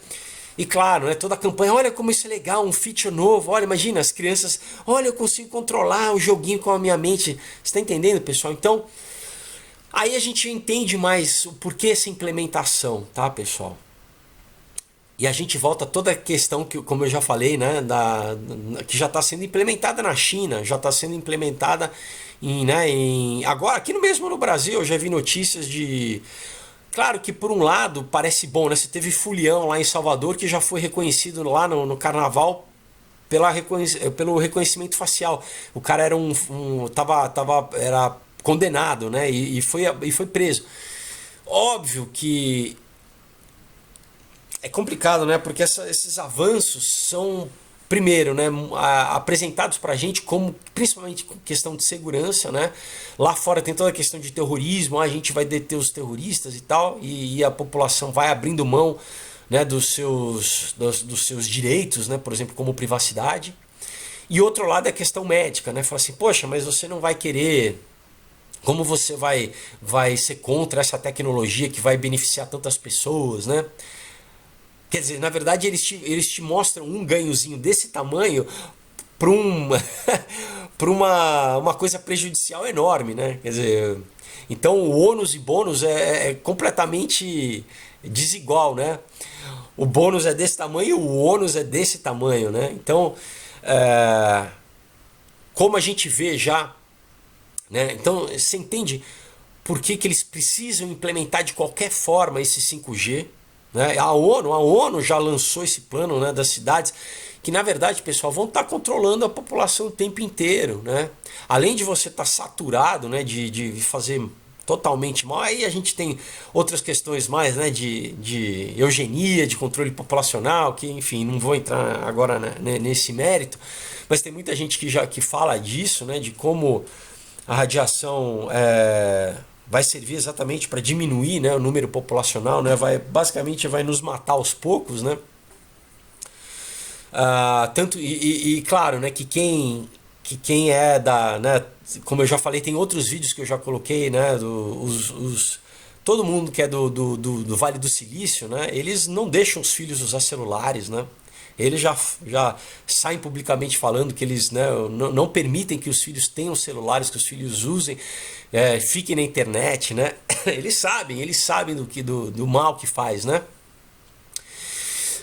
E claro, né, toda a campanha: olha como isso é legal, um feature novo, olha, imagina, as crianças, olha, eu consigo controlar o joguinho com a minha mente. Você está entendendo, pessoal? Então, aí a gente entende mais o porquê essa implementação, tá, pessoal? E a gente volta a toda a questão que, como eu já falei, né, que já está sendo implementada na China, já está sendo implementada agora aqui mesmo no Brasil. Eu já vi notícias de... Claro que por um lado parece bom, né? Você teve Fulião lá em Salvador, que já foi reconhecido lá no carnaval pelo reconhecimento facial. O cara era era condenado, né? E foi preso. Óbvio que é complicado, né? Porque esses avanços são, primeiro, né, apresentados pra gente como, principalmente questão de segurança, né? Lá fora tem toda a questão de terrorismo, a gente vai deter os terroristas e tal, e a população vai abrindo mão, né, dos seus direitos, né? Por exemplo, como privacidade. E outro lado é a questão médica, né? Fala assim: poxa, mas você não vai querer... Como você vai ser contra essa tecnologia que vai beneficiar tantas pessoas, né? Quer dizer, na verdade eles te mostram um ganhozinho desse tamanho para uma coisa prejudicial enorme, né? Quer dizer, então o ônus e bônus é completamente desigual, né? O bônus é desse tamanho, o ônus é desse tamanho, né? Então, como a gente vê já, né? Então, você entende por que eles precisam implementar de qualquer forma esse 5G? Né? A ONU já lançou esse plano, né, das cidades, que na verdade, pessoal, vão estar controlando a população o tempo inteiro, né? Além de você estar saturado, né, de fazer totalmente mal, aí a gente tem outras questões mais, né, de eugenia, de controle populacional, que, enfim, não vou entrar agora, né, nesse mérito, mas tem muita gente que fala disso, né, de como a radiação vai servir exatamente para diminuir, né, o número populacional, né, basicamente vai nos matar aos poucos, né? Tanto e claro, né, que quem é da, né, como eu já falei, tem outros vídeos que eu já coloquei, né, todo mundo que é do Vale do Silício, né, eles não deixam os filhos usar celulares, né? Eles já saem publicamente falando que eles, né, não permitem que os filhos tenham celulares, que os filhos usem, fiquem na internet, né? Eles sabem do mal que faz, né?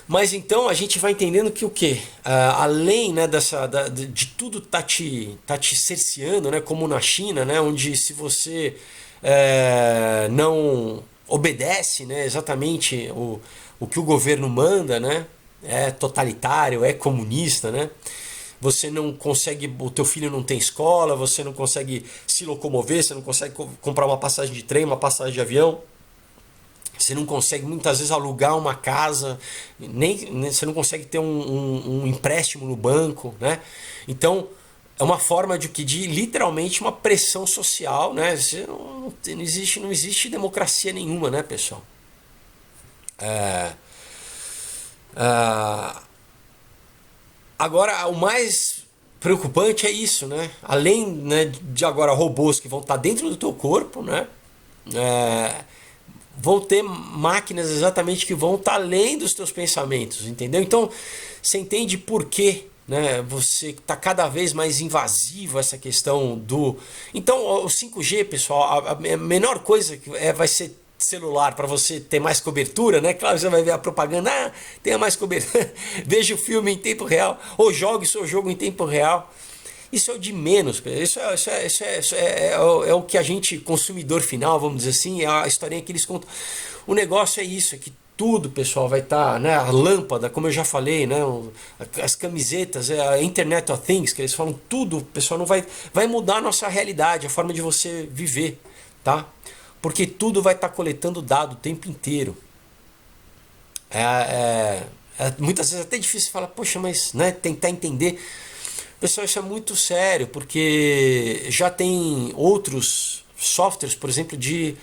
Mas então a gente vai entendendo que o quê? Além, né, de tudo tá te cerceando, né, como na China, né, onde se você não obedece, né, exatamente o que o governo manda, né, é totalitário, é comunista, né? Você não consegue, o teu filho não tem escola, você não consegue se locomover, você não consegue comprar uma passagem de trem, uma passagem de avião. Você não consegue muitas vezes alugar uma casa, nem você não consegue ter um empréstimo no banco, né? Então é uma forma de literalmente uma pressão social, né? Não existe democracia nenhuma, né, pessoal? É, ah, Agora, o mais preocupante é isso, né? Além, né, de agora robôs que vão estar dentro do teu corpo, né? É, vão ter máquinas exatamente que vão estar além dos teus pensamentos, entendeu? Então, você entende por quê, né? Você está cada vez mais invasivo essa questão do... Então, o 5G, pessoal, a menor coisa que vai ser celular para você ter mais cobertura, né? Claro, você vai ver a propaganda, tenha mais cobertura, veja o filme em tempo real, ou jogue seu jogo em tempo real. Isso é o de menos, é o que a gente, consumidor final, vamos dizer assim, é a historinha que eles contam. O negócio é isso, é que tudo, pessoal, vai estar, né, a lâmpada, como eu já falei, né, as camisetas, a Internet of Things, que eles falam, tudo, pessoal, não vai mudar a nossa realidade, a forma de você viver, tá? Porque tudo vai estar coletando dado o tempo inteiro. Muitas vezes é até difícil falar, poxa, mas, né, tentar entender. Pessoal, isso é muito sério, porque já tem outros softwares, por exemplo, de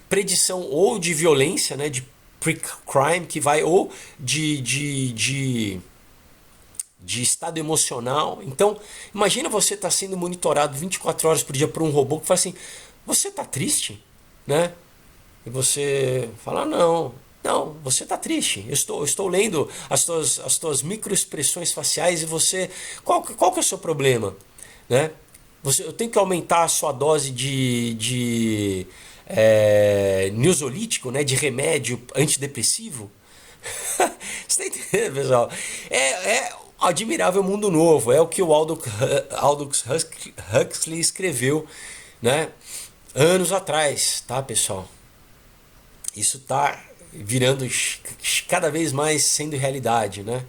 predição ou de violência, né, de pre-crime, que vai ou de estado emocional. Então, imagina você estar sendo monitorado 24 horas por dia por um robô que fala assim, você está triste? Né? E você fala, não, você está triste. Eu estou lendo as tuas microexpressões faciais e você... Qual que é o seu problema? Né? Eu tenho que aumentar a sua dose de neurolítico, né? De remédio antidepressivo? Você está entendendo, pessoal? É Admirável Mundo Novo. É o que o Aldous Huxley escreveu, né? Anos atrás, tá, pessoal? Isso tá virando cada vez mais sendo realidade, né?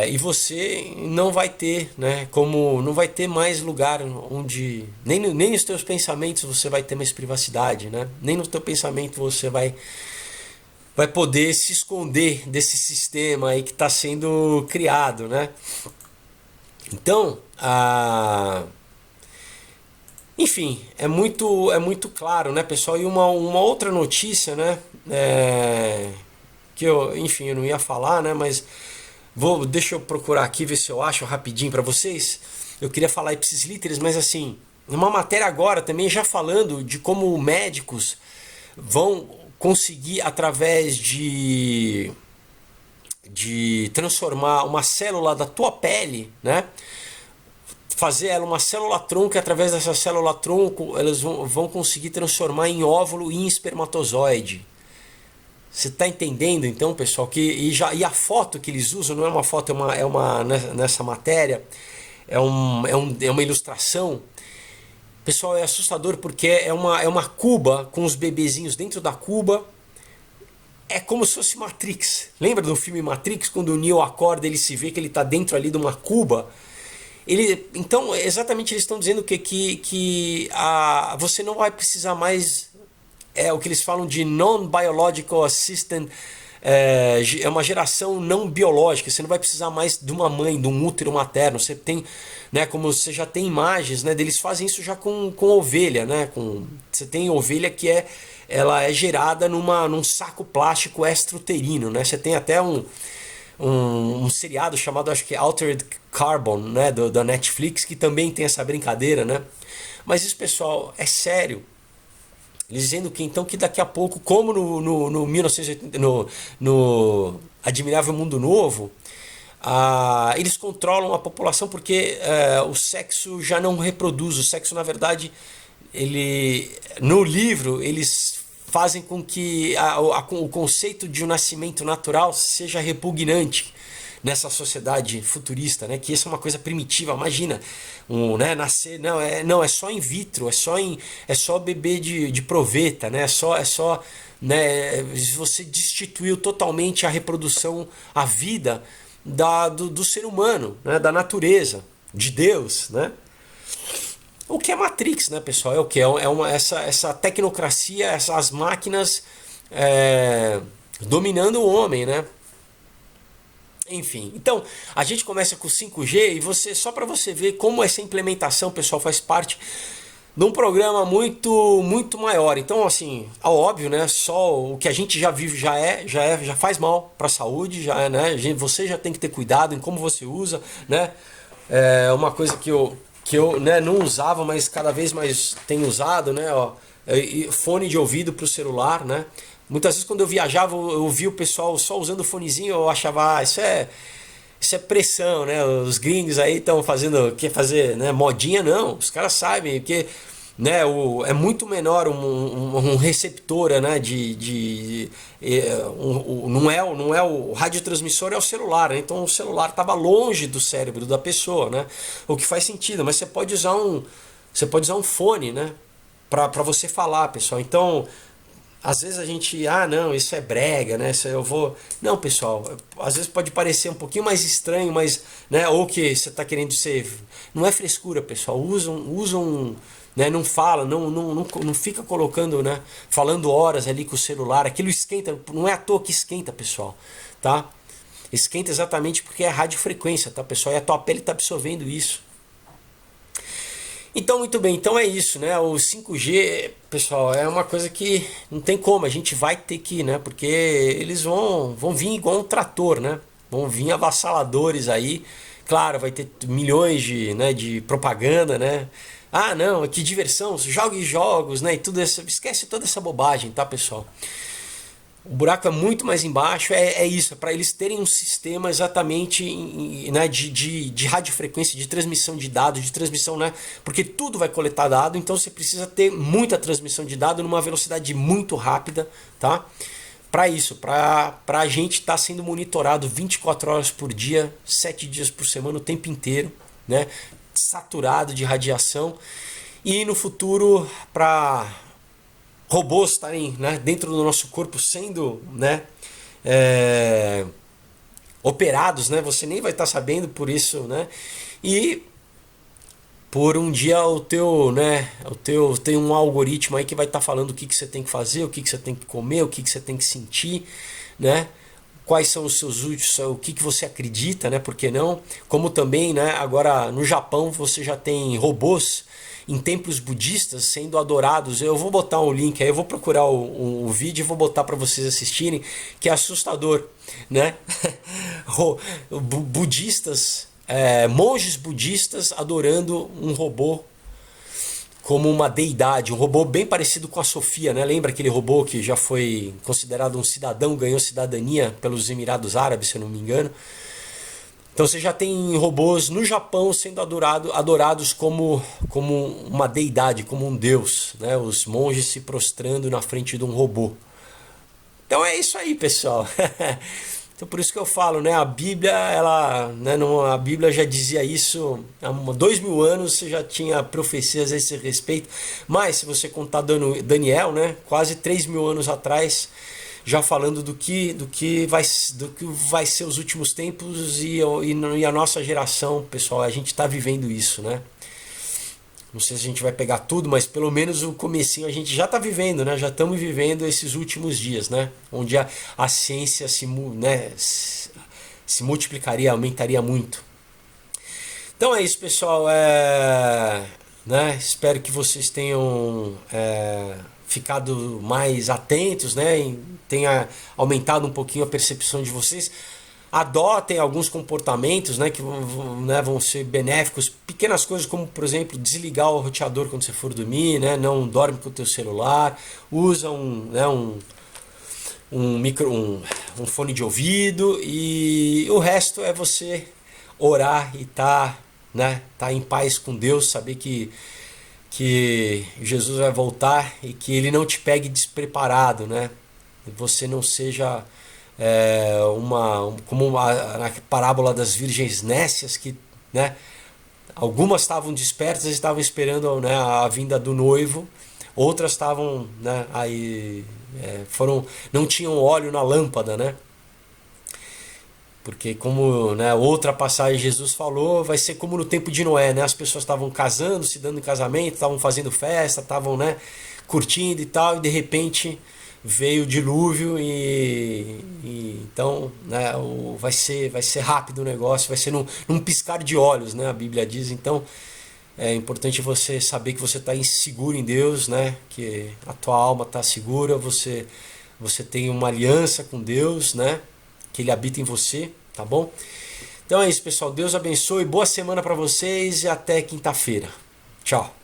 E você não vai ter, né? Como não vai ter mais lugar onde nem nos teus pensamentos você vai ter mais privacidade, né? Nem no teu pensamento você vai poder se esconder desse sistema aí que está sendo criado, né? Então, enfim, é muito claro, né, pessoal? E uma outra notícia, né, que enfim, eu não ia falar, né, mas deixa eu procurar aqui, ver se eu acho rapidinho para vocês. Eu queria falar ipsis literis, mas assim, uma matéria agora também já falando de como médicos vão conseguir, através de transformar uma célula da tua pele, né, fazer ela uma célula-tronco, e através dessa célula-tronco elas vão conseguir transformar em óvulo e em espermatozoide. Você está entendendo então, pessoal? E a foto que eles usam não é uma foto, nessa matéria, é uma ilustração. Pessoal, é assustador porque é uma cuba com os bebezinhos dentro da cuba. É como se fosse Matrix. Lembra do filme Matrix? Quando o Neo acorda, ele se vê que ele está dentro ali de uma cuba. Então, exatamente, eles estão dizendo que você não vai precisar mais, o que eles falam de non-biological assistant, é uma geração não biológica. Você não vai precisar mais de uma mãe, de um útero materno. Você tem, né, como você já tem imagens, né, eles fazem isso já com ovelha, né, você tem ovelha que ela é gerada num saco plástico extra-uterino, né, você tem até um seriado chamado, acho que Altered Carbon, né, da Netflix, que também tem essa brincadeira, né? Mas isso, pessoal, é sério. Eles dizendo que então que daqui a pouco, como no 1980, no Admirável Mundo Novo, eles controlam a população porque o sexo já não reproduz. O sexo, na verdade, no livro, eles fazem com que o conceito de um nascimento natural seja repugnante nessa sociedade futurista, né? Que isso é uma coisa primitiva. Imagina, né? Nascer, não é só in vitro, é só bebê de proveta, né? É só, né? Você destituiu totalmente a reprodução, a vida do ser humano, né? Da natureza, de Deus, né? O que é Matrix, né, pessoal? É o que? Essa tecnocracia, essas máquinas dominando o homem, né? Enfim, então a gente começa com o 5G e só para você ver como essa implementação, pessoal, faz parte de um programa muito maior. Então, assim, óbvio, né? Só o que a gente já vive já faz mal para a saúde, né? Você já tem que ter cuidado em como você usa, né? É uma coisa que eu né, não usava, mas cada vez mais tenho usado, né? Ó, fone de ouvido para o celular, né? Muitas vezes quando eu viajava, eu via o pessoal só usando o fonezinho, eu achava, isso é pressão, né? Os gringos aí estão quer fazer, né, modinha, não. Os caras sabem que, né, é muito menor um receptor, né, não é o radiotransmissor, é o celular, né? Então o celular estava longe do cérebro da pessoa, né? O que faz sentido, mas você pode usar um fone, né, para você falar, pessoal. Então às vezes a gente, não, isso é brega, né? Não, pessoal, às vezes pode parecer um pouquinho mais estranho, mas, né, ou que você está querendo ser. Não é frescura, pessoal. Usam, né? Não fala, não fica colocando, né? Falando horas ali com o celular. Aquilo esquenta, não é à toa que esquenta, pessoal, tá? Esquenta exatamente porque é radiofrequência, tá, pessoal? E a tua pele está absorvendo isso. Então, muito bem, então é isso, né? O 5G, pessoal, é uma coisa que não tem como, a gente vai ter que, né? Porque eles vão vir igual um trator, né? Vão vir avassaladores aí. Claro, vai ter milhões de propaganda, né? Não, que diversão, jogue jogos, né? E tudo isso, esquece toda essa bobagem, tá, pessoal? O buraco é muito mais embaixo, é isso, é para eles terem um sistema exatamente, né, de radiofrequência, de transmissão de dados, de transmissão, né, porque tudo vai coletar dado, então você precisa ter muita transmissão de dado numa velocidade muito rápida, tá? Para isso, para a gente estar sendo monitorado 24 horas por dia, 7 dias por semana, o tempo inteiro, né, saturado de radiação, e no futuro para robôs estarem, né, dentro do nosso corpo sendo, né, operados, né, você nem vai estar sabendo por isso, né, e por um dia tem um algoritmo aí que vai estar falando o que você tem que fazer, o que você tem que comer, o que você tem que sentir, né, quais são os seus úteis, o que você acredita, né, por que não, como também, né, agora no Japão você já tem robôs em templos budistas sendo adorados. Eu vou botar um link aí, eu vou procurar o vídeo e vou botar para vocês assistirem, que é assustador, né? Budistas, monges budistas adorando um robô como uma deidade, um robô bem parecido com a Sofia, né? Lembra aquele robô que já foi considerado um cidadão, ganhou cidadania pelos Emirados Árabes, se eu não me engano? Então você já tem robôs no Japão sendo adorados como uma deidade, como um deus, né? Os monges se prostrando na frente de um robô. Então é isso aí, pessoal. Então por isso que eu falo, né? A Bíblia, a Bíblia já dizia isso há 2000 anos, você já tinha profecias a esse respeito. Mas se você contar Daniel, né? Quase 3000 anos atrás, já falando do que vai ser os últimos tempos e a nossa geração, pessoal, a gente está vivendo isso, né? Não sei se a gente vai pegar tudo, mas pelo menos o comecinho a gente já está vivendo, né? Já estamos vivendo esses últimos dias, né? Onde a ciência se multiplicaria, aumentaria muito. Então é isso, pessoal. Né? Espero que vocês tenham ficado mais atentos, né? Tenha aumentado um pouquinho a percepção de vocês. adotem alguns comportamentos, né, que né, vão ser benéficos. Pequenas coisas como, por exemplo, desligar o roteador quando você for dormir, né, não dorme com o teu celular, usa um fone de ouvido, e o resto é você orar e tá em paz com Deus, saber que Jesus vai voltar e que ele não te pegue despreparado, né? Você não seja na parábola das virgens nécias, que, né, algumas estavam despertas e estavam esperando, né, a vinda do noivo, outras estavam, né, não tinham óleo na lâmpada, né? Porque como, né, outra passagem Jesus falou, vai ser como no tempo de Noé, né? As pessoas estavam casando, se dando em casamento, estavam fazendo festa, estavam, né, curtindo e tal, e de repente veio o dilúvio e então, né, vai ser rápido o negócio, vai ser num piscar de olhos, né? A Bíblia diz. Então é importante você saber que você está seguro em Deus, né? Que a tua alma está segura, você tem uma aliança com Deus, né? Que ele habita em você, tá bom? Então é isso, pessoal. Deus abençoe, boa semana para vocês e até quinta-feira. Tchau.